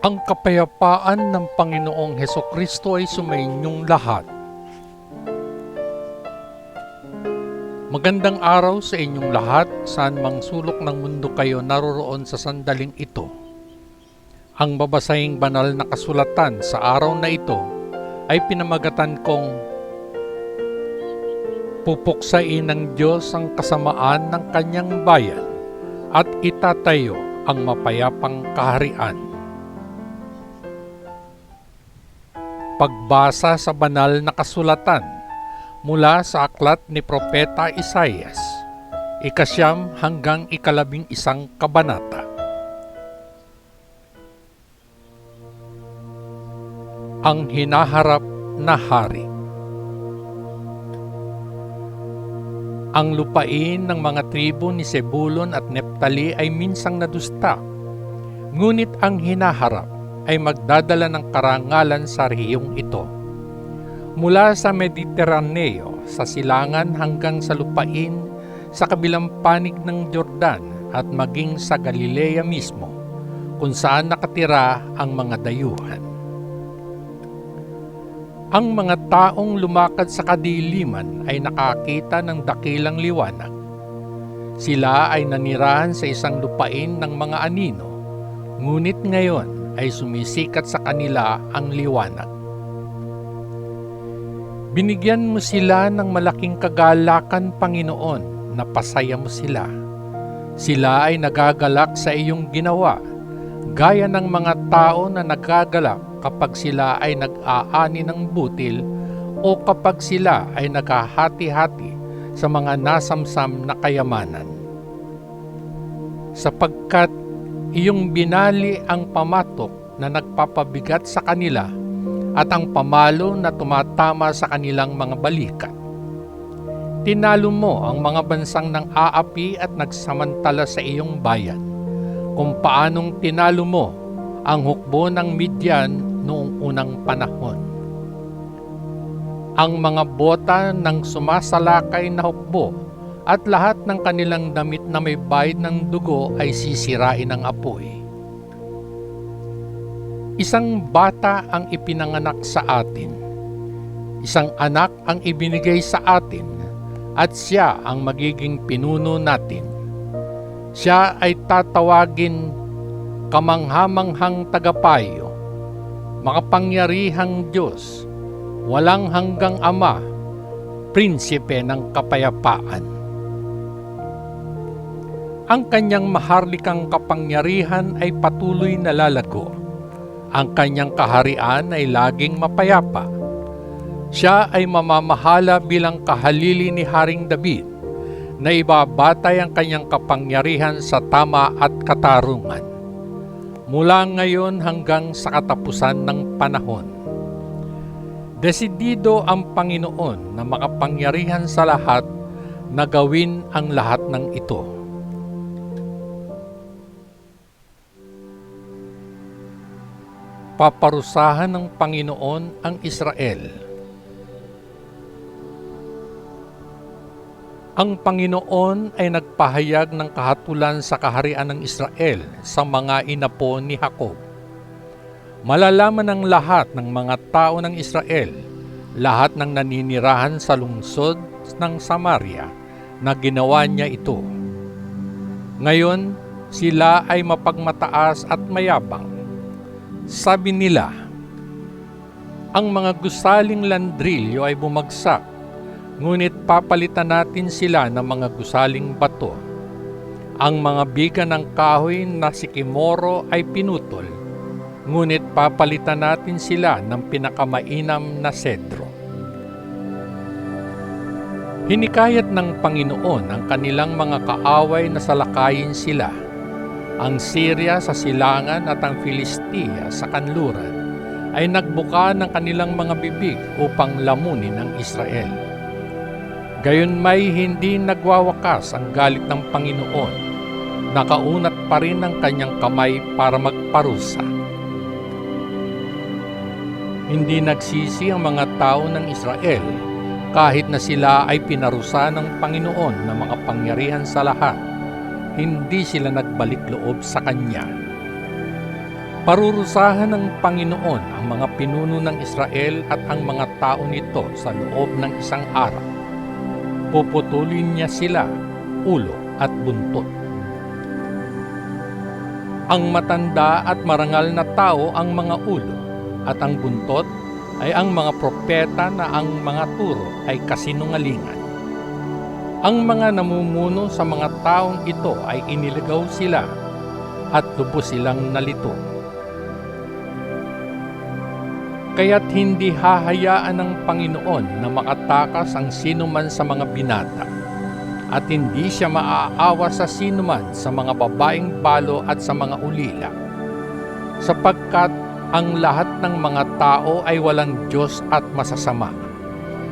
Ang kapayapaan ng Panginoong Hesukristo ay sumainyong lahat. Magandang araw sa inyong lahat, saan mang sulok ng mundo kayo naroroon sa sandaling ito. Ang babasahing banal na kasulatan sa araw na ito ay pinamagatan kong pupuksain ng Diyos ang kasamaan ng kanyang bayan at itatayo ang mapayapang kaharian. Pagbasa sa banal na kasulatan mula sa aklat ni Propeta Isaias, 9 hanggang 11 kabanata. Ang hinaharap na hari. Ang lupain ng mga tribo ni Zebulon at Neptali ay minsang nadusta, ngunit ang hinaharap ay magdadala ng karangalan sa rehiyong ito. Mula sa Mediteraneo, sa silangan hanggang sa lupain, sa kabilang panig ng Jordan at maging sa Galilea mismo, kung saan nakatira ang mga dayuhan. Ang mga taong lumakad sa kadiliman ay nakakita ng dakilang liwanag. Sila ay nanirahan sa isang lupain ng mga anino, ngunit ngayon ay sumisikat sa kanila ang liwanag. Binigyan mo sila ng malaking kagalakan, Panginoon, na pasaya mo sila. Sila ay nagagalak sa iyong ginawa, gaya ng mga tao na nagagalak kapag sila ay nag-aani ng butil o kapag sila ay naghahati-hati sa mga nasamsam na kayamanan. Sapagkat iyong binali ang pamatok na nagpapabigat sa kanila at ang pamalo na tumatama sa kanilang mga balikat. Tinalo mo ang mga bansang nang aapi at nagsamantala sa iyong bayan, kung paanong tinalo mo ang hukbo ng Midian noong unang panahon. Ang mga bota ng sumasalakay na hukbo at lahat ng kanilang damit na may bayad ng dugo ay sisirain ng apoy. Isang bata ang ipinanganak sa atin. Isang anak ang ibinigay sa atin, at siya ang magiging pinuno natin. Siya ay tatawagin kamanghamanghang tagapayo, makapangyarihang Diyos, walang hanggang Ama, prinsipe ng kapayapaan. Ang kanyang maharlikang kapangyarihan ay patuloy na lalago. Ang kanyang kaharian ay laging mapayapa. Siya ay mamamahala bilang kahalili ni Haring David, na ibabatay ang kanyang kapangyarihan sa tama at katarungan, mula ngayon hanggang sa katapusan ng panahon. Desidido ang Panginoon na makapangyarihan sa lahat na gawin ang lahat ng ito. Paparusahan ng Panginoon ang Israel. Ang Panginoon ay nagpahayag ng kahatulan sa kaharian ng Israel sa mga inapo ni Jacob. Malalaman ng lahat ng mga tao ng Israel, lahat ng naninirahan sa lungsod ng Samaria, na ginawa niya ito. Ngayon, sila ay mapagmataas at mayabang. Sabi nila, ang mga gusaling landrilyo ay bumagsak, ngunit papalitan natin sila ng mga gusaling bato. Ang mga biga ng kahoy na sikimoro ay pinutol, ngunit papalitan natin sila ng pinakamainam na sedro. Hinikayat ng Panginoon ang kanilang mga kaaway na salakayin sila, ang Syria sa silangan at ang Filistia sa kanluran ay nagbuka ng kanilang mga bibig upang lamunin ang Israel. Gayunmay hindi nagwawakas ang galit ng Panginoon, nakaunat pa rin ang kanyang kamay para magparusa. Hindi nagsisi ang mga tao ng Israel kahit na sila ay pinarusa ng Panginoon na makapangyarihan sa lahat. Hindi sila nagbalik loob sa Kanya. Parurusahan ng Panginoon ang mga pinuno ng Israel at ang mga tao nito sa loob ng isang araw. Puputulin niya sila, ulo at buntot. Ang matanda at marangal na tao ang mga ulo, at ang buntot ay ang mga propeta na ang mga turo ay kasinungalingan. Ang mga namumuno sa mga taong ito ay iniligaw sila at lubos silang nalito. Kaya't hindi hahayaan ng Panginoon na makatakas ang sinuman sa mga binata, at hindi siya maaawa sa sinuman sa mga babaeng balo at sa mga ulila, sapagkat ang lahat ng mga tao ay walang Diyos at masasama,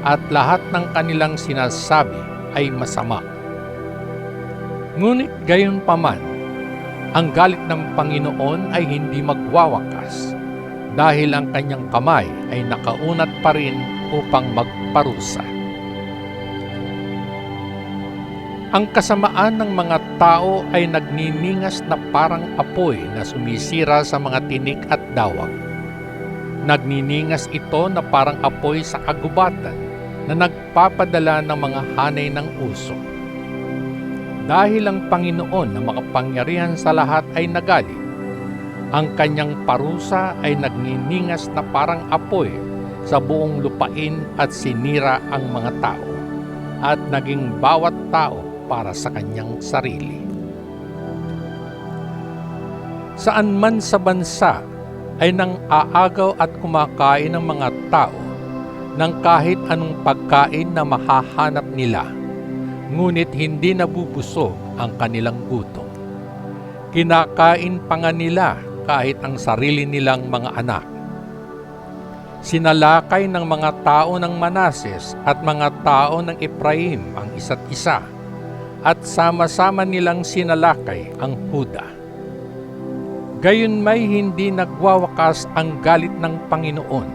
at lahat ng kanilang sinasabi ay masama. Ngunit gayunpaman, ang galit ng Panginoon ay hindi magwawakas, dahil ang kanyang kamay ay nakaunat pa rin upang magparusa. Ang kasamaan ng mga tao ay nagniningas na parang apoy na sumisira sa mga tinik at dawag. Nagniningas ito na parang apoy sa kagubatan na nagpapadala ng mga hanay ng usok. Dahil ang Panginoon na makapangyarihan sa lahat ay nagalit, ang kanyang parusa ay nagniningas na parang apoy sa buong lupain at sinira ang mga tao, at naging bawat tao para sa kanyang sarili. Saan man sa bansa ay nang aagaw at kumakain ng mga tao ng kahit anong pagkain na mahahanap nila, ngunit hindi nabubusog ang kanilang gutom. Kinakain pa nga nila kahit ang sarili nilang mga anak. Sinalakay ng mga tao ng Manases at mga tao ng Ephraim ang isa't isa, at sama-sama nilang sinalakay ang Huda. Gayon may hindi nagwawakas ang galit ng Panginoon.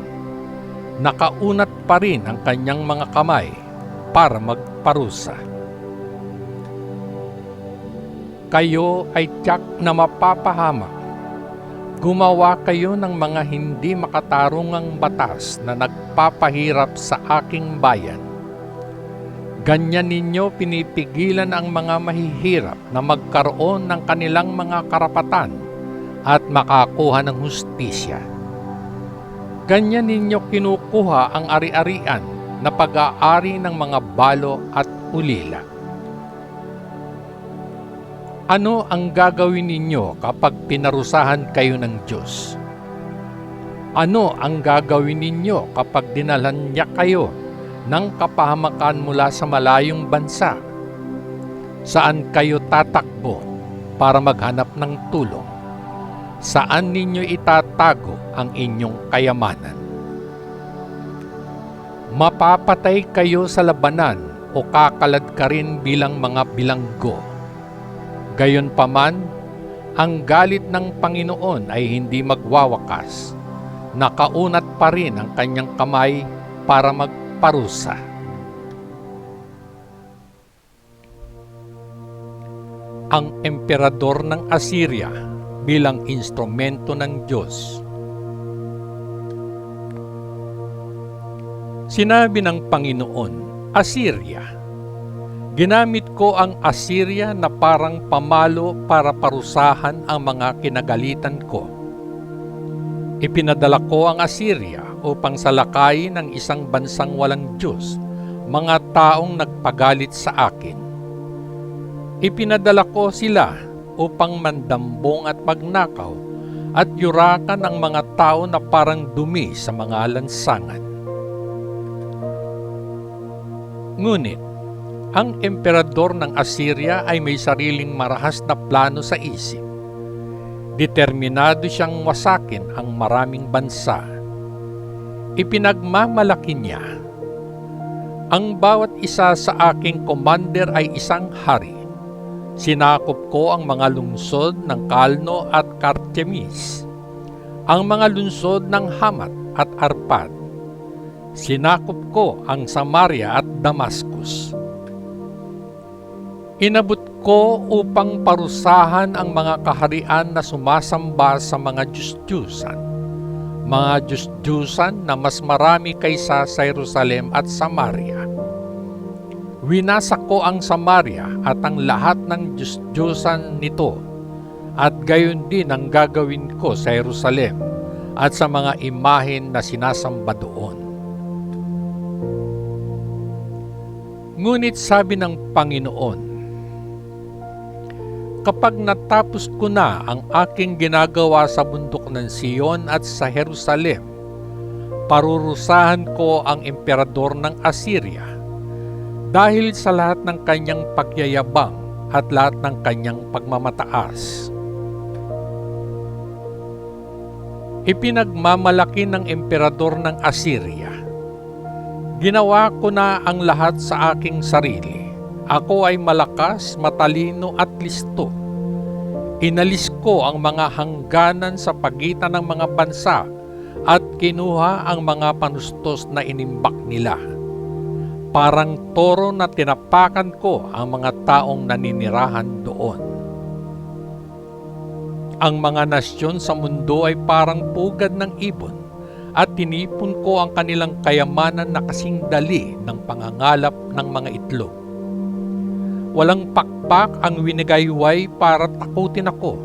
Nakaunat pa rin ang kanyang mga kamay para magparusa. Kayo ay tiyak na mapapahamak. Gumawa kayo ng mga hindi makatarungang batas na nagpapahirap sa aking bayan. Ganyan ninyo pinipigilan ang mga mahihirap na magkaroon ng kanilang mga karapatan at makakuha ng hustisya. Ganyan ninyo kinukuha ang ari-arian na pag-aari ng mga balo at ulila. Ano ang gagawin ninyo kapag pinarusahan kayo ng Diyos? Ano ang gagawin ninyo kapag dinalhan niya kayo ng kapahamakan mula sa malayong bansa? Saan kayo tatakbo para maghanap ng tulong? Saan ninyo itatago ang inyong kayamanan? Mapapatay kayo sa labanan o kakalad ka rin bilang mga bilanggo. Gayunpaman, ang galit ng Panginoon ay hindi magwawakas. Nakaunat pa rin ang kanyang kamay para magparusa. Ang emperador ng Assyria bilang instrumento ng Diyos. Sinabi ng Panginoon, Assyria, ginamit ko ang Assyria na parang pamalo para parusahan ang mga kinagalitan ko. Ipinadala ko ang Assyria upang salakayin ng isang bansang walang Diyos, mga taong nagpagalit sa akin. Ipinadala ko sila upang mandambong at magnakaw at yurakan ang mga tao na parang dumi sa mga lansangan. Ngunit, ang emperador ng Assyria ay may sariling marahas na plano sa isip. Determinado siyang wasakin ang maraming bansa. Ipinagmamalaki niya, ang bawat isa sa aking commander ay isang hari. Sinakop ko ang mga lungsod ng Kalno at Kartemis, ang mga lungsod ng Hamat at Arpad. Sinakop ko ang Samaria at Damascus. Inabot ko upang parusahan ang mga kaharian na sumasamba sa mga Diyos-Diyusan, mga Diyos-Diyusan na mas marami kaysa sa Jerusalem at Samaria. Winasak ko ang Samaria at ang lahat ng Diyos-Diyusan nito, at gayon din ang gagawin ko sa Jerusalem at sa mga imahen na sinasamba doon. Ngunit sabi ng Panginoon, kapag natapos ko na ang aking ginagawa sa bundok ng Sion at sa Jerusalem, parurusahan ko ang emperador ng Assyria dahil sa lahat ng kanyang pagyayabang at lahat ng kanyang pagmamataas. Ipinagmamalaki ng emperador ng Assyria, ginawa ko na ang lahat sa aking sarili. Ako ay malakas, matalino at listo. Inalis ko ang mga hangganan sa pagitan ng mga bansa at kinuha ang mga panustos na inimbak nila. Parang toro na tinapakan ko ang mga taong naninirahan doon. Ang mga nasyon sa mundo ay parang pugad ng ibon at tinipon ko ang kanilang kayamanan na kasing dali ng pangangalap ng mga itlog. Walang pakpak ang winigayway para takutin ako.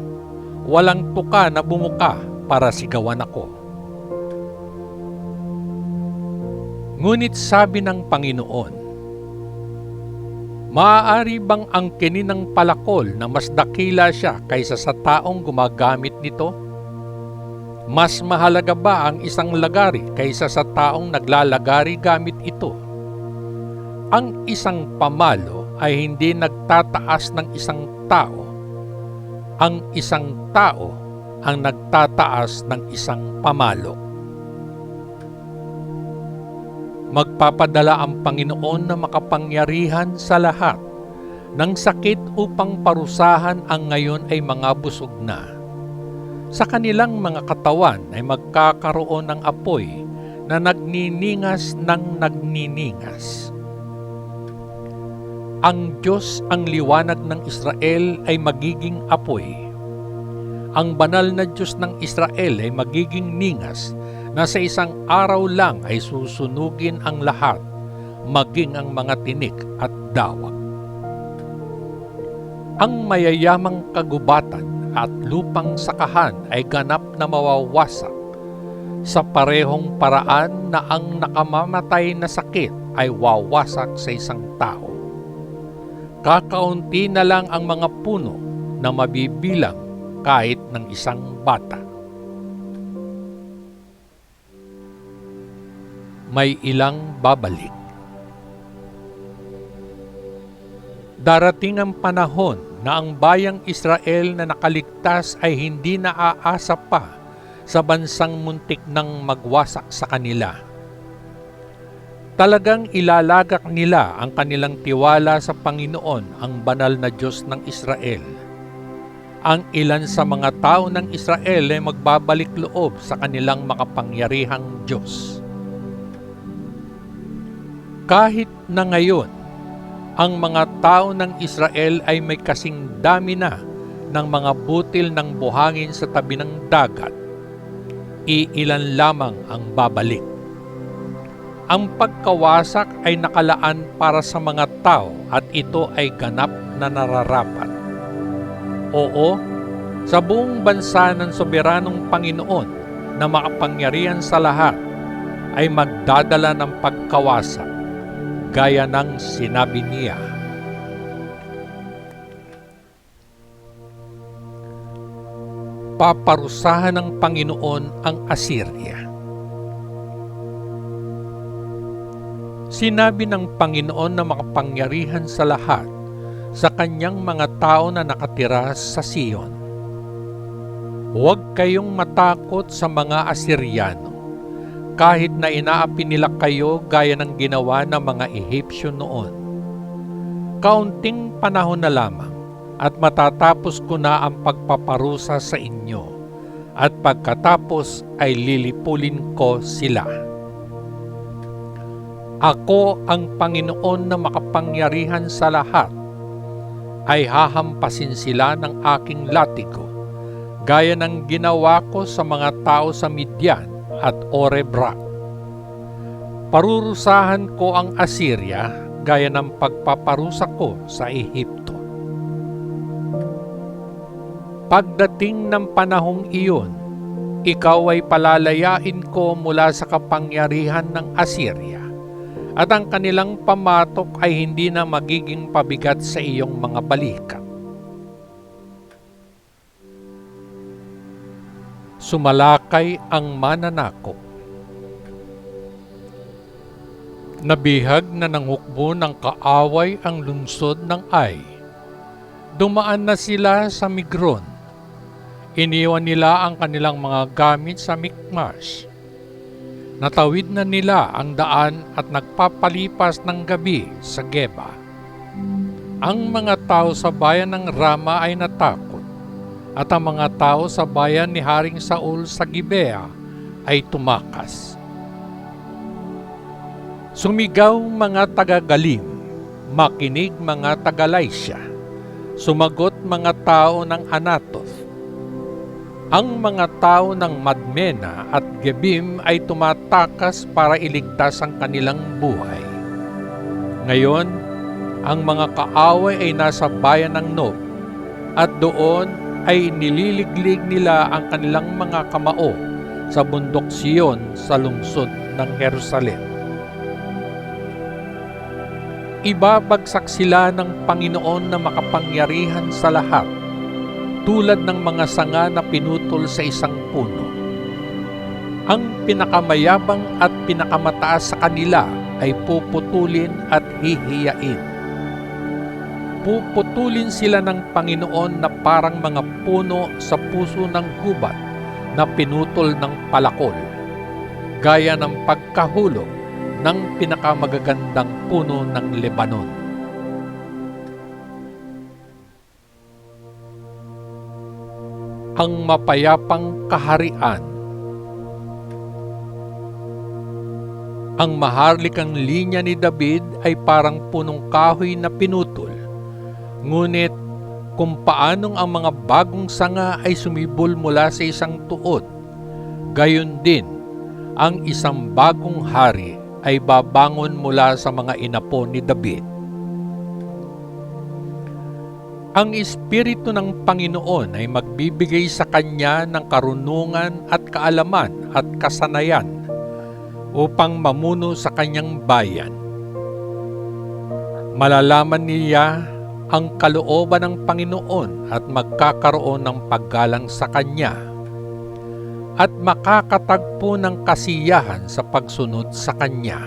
Walang tuka na bumuka para sigawan ako. Ngunit sabi ng Panginoon, maaari bang angkinin ng palakol na mas dakila siya kaysa sa taong gumagamit nito? Mas mahalaga ba ang isang lagari kaysa sa taong naglalagari gamit ito? Ang isang pamalo ay hindi nagtataas ng isang tao. Ang isang tao ang nagtataas ng isang pamalo. Magpapadala ang Panginoon na makapangyarihan sa lahat ng sakit upang parusahan ang ngayon ay mga busog na. Sa kanilang mga katawan ay magkakaroon ng apoy na nagniningas ng nagniningas. Ang Diyos, ang liwanag ng Israel ay magiging apoy. Ang banal na Diyos ng Israel ay magiging ningas na sa isang araw lang ay susunugin ang lahat, maging ang mga tinik at dawag. Ang mayayamang kagubatan at lupang sakahan ay ganap na mawawasak sa parehong paraan na ang nakamamatay na sakit ay wawasak sa isang tao. Kakaunti na lang ang mga puno na mabibilang kahit ng isang bata. May ilang babalik. Darating ang panahon na ang bayang Israel na nakaligtas ay hindi naaasa pa sa bansang muntik nang magwasak sa kanila. Talagang ilalagak nila ang kanilang tiwala sa Panginoon, ang banal na Diyos ng Israel. Ang ilan sa mga tao ng Israel ay magbabalik loob sa kanilang makapangyarihang Diyos. Kahit na ngayon, ang mga tao ng Israel ay may kasing dami na ng mga butil ng buhangin sa tabi ng dagat, iilan lamang ang babalik. Ang pagkawasak ay nakalaan para sa mga tao at ito ay ganap na nararapat. Oo, sa buong bansa ng soberanong Panginoon na makapangyarihan sa lahat ay magdadala ng pagkawasak, gaya ng sinabi niya. Paparusahan ng Panginoon ang Assyria. Sinabi ng Panginoon na makapangyarihan sa lahat sa kanyang mga tao na nakatira sa Sion. Huwag kayong matakot sa mga Asyriano, kahit na inaapi nila kayo gaya ng ginawa ng mga Ehipsyo noon. Kaunting panahon na lamang at matatapos ko na ang pagpaparusa sa inyo, at pagkatapos ay lilipulin ko sila. Ako ang Panginoon na makapangyarihan sa lahat. ay hahampasin sila ng aking latigo, gaya ng ginawa ko sa mga tao sa Midian at Orebra. Parurusahan ko ang Assyria gaya ng pagpaparusa ko sa Ehipto. Pagdating ng panahong iyon, ikaw ay palalayain ko mula sa kapangyarihan ng Assyria, at ang kanilang pamatok ay hindi na magiging pabigat sa iyong mga balikat. Sumalakay ang mananakop. Nabihag na nanghukbo ng kaaway ang lungsod ng Ai. Dumaan na sila sa Migron. Iniwan nila ang kanilang mga gamit sa Mikmash. Natawid na nila ang daan at nagpapalipas ng gabi sa Geba. Ang mga tao sa bayan ng Rama ay natakot, at ang mga tao sa bayan ni Haring Saul sa Gibea ay tumakas. Sumigaw mga taga-Galim, makinig mga taga-Laisya, sumagot mga tao ng Anatoth. Ang mga tao ng Madmena at Gebim ay tumatakas para iligtas ang kanilang buhay. Ngayon, ang mga kaaway ay nasa bayan ng Nob, at doon ay nililiglig nila ang kanilang mga kamao sa bundok Siyon sa lungsod ng Jerusalem. Ibabagsak sila ng Panginoon na makapangyarihan sa lahat, tulad ng mga sanga na pinutol sa isang puno. Ang pinakamayabang at pinakamataas sa kanila ay puputulin at hihiyain. Puputulin sila ng Panginoon na parang mga puno sa puso ng gubat na pinutol ng palakol, gaya ng pagkahulog ng pinakamagagandang puno ng Lebanon. Ang mapayapang kaharian. Ang maharlikang linya ni David ay parang punong kahoy na pinutol. Ngunit kung paanong ang mga bagong sanga ay sumibol mula sa isang tuod, gayon din ang isang bagong hari ay babangon mula sa mga inapo ni David. Ang Espiritu ng Panginoon ay magbibigay sa kanya ng karunungan at kaalaman at kasanayan upang mamuno sa kanyang bayan. Malalaman niya ang kalooban ng Panginoon at magkakaroon ng paggalang sa kanya, at makakatagpo ng kasiyahan sa pagsunod sa kanya.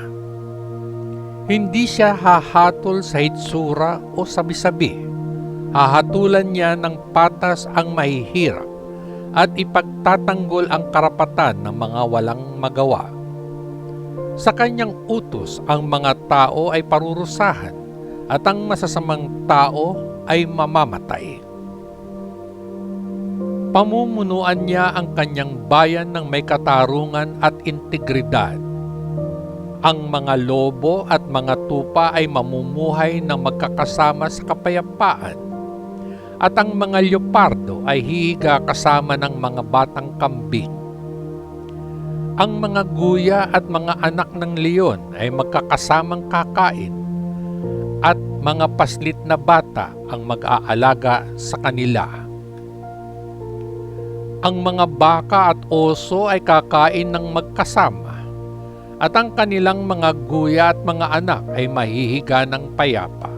Hindi siya hahatol sa hitsura o sabi-sabi. Hahatulan niya ng patas ang mahihirap at ipagtatanggol ang karapatan ng mga walang magawa. Sa kanyang utos ang mga tao ay parurusahan at ang masasamang tao ay mamamatay. Pamumunuan niya ang kanyang bayan ng may katarungan at integridad. Ang mga lobo at mga tupa ay mamumuhay ng magkakasama sa kapayapaan, at ang mga leopardo ay hihiga kasama ng mga batang kambing. Ang mga guya at mga anak ng leon ay magkakasamang kakain, at mga paslit na bata ang mag-aalaga sa kanila. Ang mga baka at oso ay kakain ng magkasama, at ang kanilang mga guya at mga anak ay mahihiga ng payapa.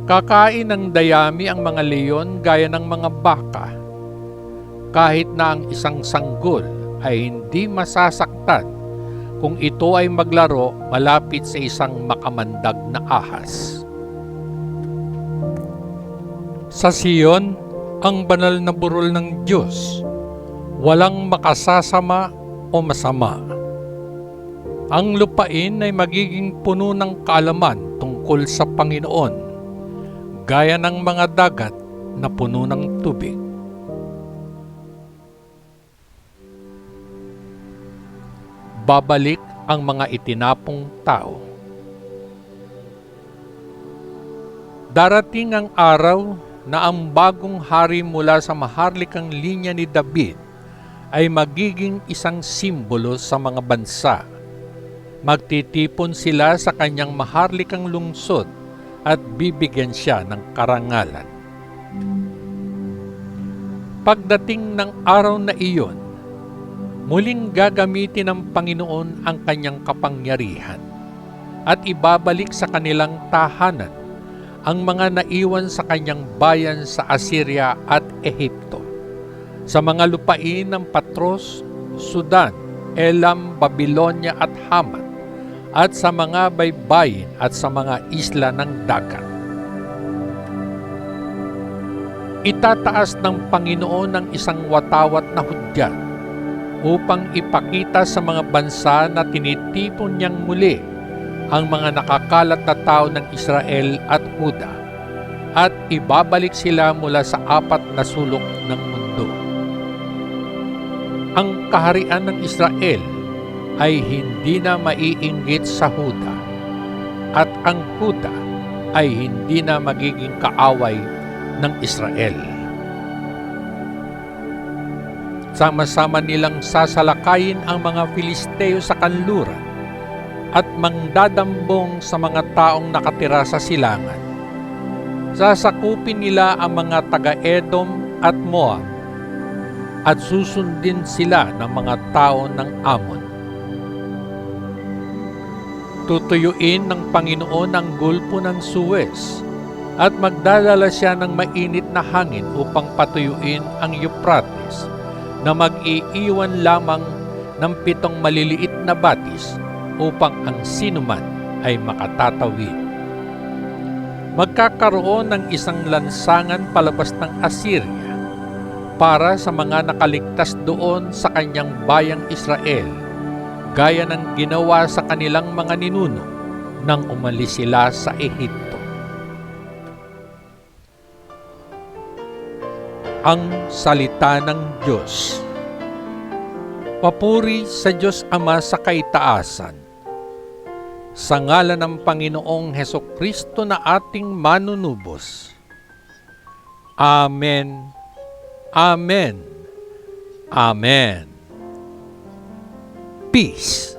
Kakain ng dayami ang mga leon gaya ng mga baka, kahit na ang isang sanggol ay hindi masasaktan kung ito ay maglaro malapit sa isang makamandag na ahas. Sa Siyon, ang banal na burol ng Diyos, walang makasasama o masama. Ang lupain ay magiging puno ng kaalaman tungkol sa Panginoon, gaya ng mga dagat na puno ng tubig. Babalik ang mga itinapong tao. Darating ang araw na ang bagong hari mula sa maharlikang linya ni David ay magiging isang simbolo sa mga bansa. Magtitipon sila sa kanyang maharlikang lungsod at bibigyan siya ng karangalan. Pagdating ng araw na iyon, muling gagamitin ng Panginoon ang kanyang kapangyarihan at ibabalik sa kanilang tahanan ang mga naiwan sa kanyang bayan sa Assyria at Ehipto, sa mga lupain ng Patros, Sudan, Elam, Babylonia at Hamat, at sa mga baybayin at sa mga isla ng dagat. Itataas ng Panginoon ng isang watawat na hudyat upang ipakita sa mga bansa na tinitipon niyang muli ang mga nakakalat na tao ng Israel at Huda at ibabalik sila mula sa apat na sulok ng mundo. Ang kaharian ng Israel ay hindi na maiinggit sa Huda at ang Huda ay hindi na magiging kaaway ng Israel. Sama-sama nilang sasalakayin ang mga Filisteo sa kanluran at mangdadambong sa mga taong nakatira sa silangan. Sasakupin nila ang mga taga-Edom at Moab at susundin sila ng mga tao ng Ammon. Tutuyuin ng Panginoon ang gulpo ng Suez at magdadala siya ng mainit na hangin upang patuyuin ang Euphrates na mag-iiwan lamang ng 7 maliliit na batis upang ang sinuman ay makatatawid. Magkakaroon ng isang lansangan palabas ng Assyria para sa mga nakaligtas doon sa kanyang bayang Israel, gaya ng ginawa sa kanilang mga ninuno nang umalis sila sa Ehipto. Ang salita ng Diyos. Papuri sa Diyos Ama sa kaitaasan. Sa ngalan ng Panginoong Hesukristo na ating manunubos. Amen. Amen. Amen. Peace.